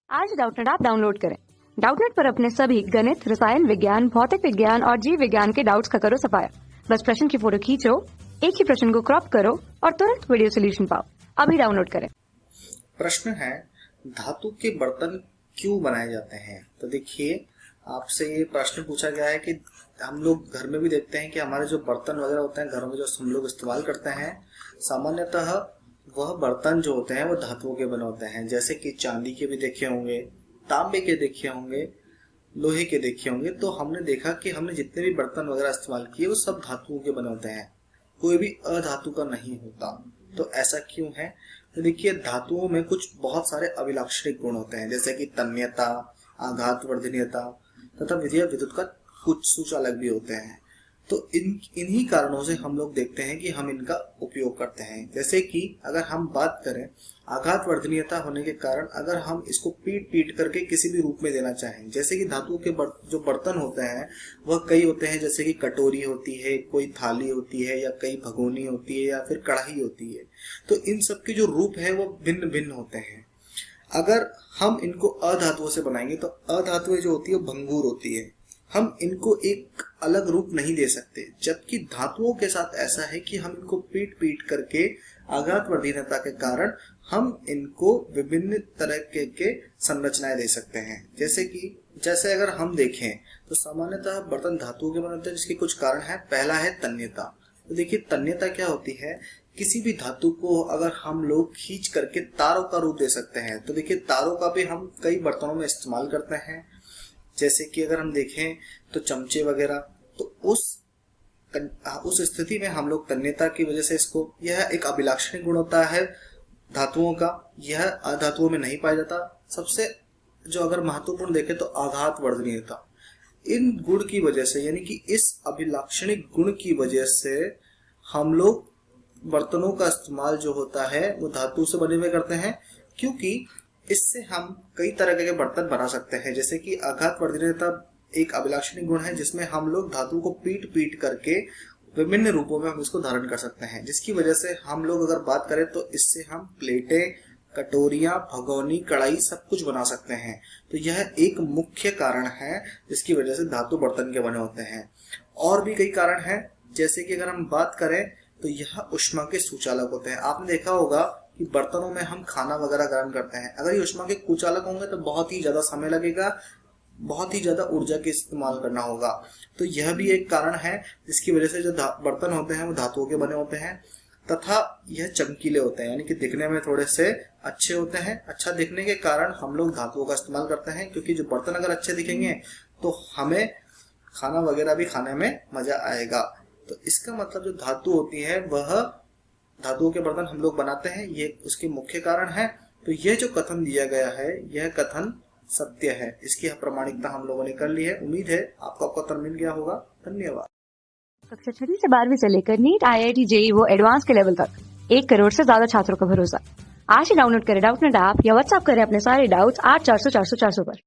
आज Doubtnut app download करें। Doubtnut पर अपने सभी गणित, रसायन विज्ञान, भौतिक विज्ञान और जीव विज्ञान के डाउट्स का करो सफाया। बस प्रश्न की फोटो खींचो, एक ही प्रश्न को क्रॉप करो और तुरंत वीडियो सोल्यूशन पाओ। अभी डाउनलोड करें। प्रश्न है, धातु के बर्तन क्यों बनाए जाते हैं? तो देखिए, आपसे ये प्रश्न पूछा गया है कि हम लोग घर में भी देखते हैं कि हमारे जो बर्तन वगैरह होते हैं घरों में, जो हम लोग इस्तेमाल करते हैं, सामान्यतः वह बर्तन जो होते हैं वो धातुओं के बने होते हैं। जैसे कि चांदी के भी देखे होंगे, तांबे के देखे होंगे, लोहे के देखे होंगे। तो हमने देखा कि हमने जितने भी बर्तन वगैरह इस्तेमाल किए वो सब धातुओं के बने होते हैं, कोई भी अधातु का नहीं होता। तो ऐसा क्यों है? तो देखिए, धातुओं में कुछ बहुत सारे अभिलाक्षणिक गुण होते हैं, जैसे कि तन्यता, आघात वर्धनीयता तथा विधेय विद्युत का कुछ सूचालक भी होते हैं। तो इन्हीं कारणों से हम लोग देखते हैं कि हम इनका उपयोग करते हैं। जैसे कि अगर हम बात करें, आघात वर्धनीयता होने के कारण अगर हम इसको पीट करके किसी भी रूप में देना चाहें, जैसे कि धातुओं के जो बर्तन होते हैं वह कई होते हैं, जैसे कि कटोरी होती है, कोई थाली होती है, या कई भगोनी होती है, या फिर कढ़ाई होती है। तो इन सब के जो रूप है वो भिन्न भिन्न होते हैं। अगर हम इनको अधातुओं से बनाएंगे तो अधातुएं जो होती है भंगुर होती है, हम इनको एक अलग रूप नहीं दे सकते। जबकि धातुओं के साथ ऐसा है कि हम इनको पीट करके आघात वर्धनीयता के कारण हम इनको विभिन्न तरह के संरचनाएं दे सकते हैं। जैसे अगर हम देखें तो सामान्यतः बर्तन धातुओं के बने होते हैं, जिसके कुछ कारण है। पहला है तन्यता। तो देखिए, तन्यता क्या होती है? किसी भी धातु को अगर हम लोग खींच करके तारों का रूप दे सकते हैं। तो देखिए, तारों का भी हम कई बर्तनों में इस्तेमाल करते हैं। जैसे कि अगर हम देखें तो चमचे वगैरह, तो उस स्थिति में हम लोग तन्यता की वजह से इसको, यह एक अभिलाक्षणिक गुण होता है धातुओं का, यह अधातुओं में नहीं पाया जाता। सबसे जो अगर महत्वपूर्ण देखें तो आघात वर्धनीयता, इन गुण की वजह से, यानी कि इस अभिलाक्षणिक गुण की वजह से हम लोग बर्तनों का इस्तेमाल जो होता है वो धातु से बने हुए करते हैं, क्योंकि इससे हम कई तरह के बर्तन बना सकते हैं। जैसे कि आघात वर्धनीयता एक अभिलाक्षणिक गुण है, जिसमें हम लोग धातु को पीट करके विभिन्न रूपों में हम इसको धारण कर सकते हैं, जिसकी वजह से हम लोग अगर बात करें तो इससे हम प्लेटें, कटोरियां, भगोनी, कढ़ाई सब कुछ बना सकते हैं। तो यह एक मुख्य कारण है जिसकी वजह से धातु बर्तन के बने होते हैं। और भी कई कारण हैं, जैसे कि अगर हम बात करें तो यह ऊष्मा के सुचालक होते हैं। आपने देखा होगा कि बर्तनों में हम खाना वगैरह गर्म करते हैं, अगर ये ऊष्मा के कुचालक होंगे तो बहुत ही ज्यादा समय लगेगा, बहुत ही ज्यादा ऊर्जा के इस्तेमाल करना होगा। तो यह भी एक कारण है जिसकी वजह से जो बर्तन होते हैं वो धातुओं के बने होते हैं। तथा यह चमकीले होते हैं, यानी कि दिखने में थोड़े से अच्छे होते हैं। अच्छा दिखने के कारण हम लोग धातुओं का इस्तेमाल करते हैं, क्योंकि जो बर्तन अगर अच्छे दिखेंगे तो हमें खाना वगैरह भी खाने में मजा आएगा। तो इसका मतलब जो धातु होती है वह धातुओं के बर्तन हम लोग बनाते हैं, ये उसके मुख्य कारण है। तो यह जो कथन दिया गया है यह कथन सत्य है, इसकी प्रामाणिकता हम लोगों ने कर ली है। उम्मीद है आपको उत्तर मिल गया होगा। धन्यवाद। कक्षा 6 से 12वीं से लेकर नीट, IIT, JEE वो एडवांस के लेवल तक 1 करोड़ से ज्यादा छात्रों का भरोसा। आज ही डाउनलोड करें डाउटनेट ऐप या व्हाट्सएप करें अपने सारे डाउट्स 8400 400 400 पर।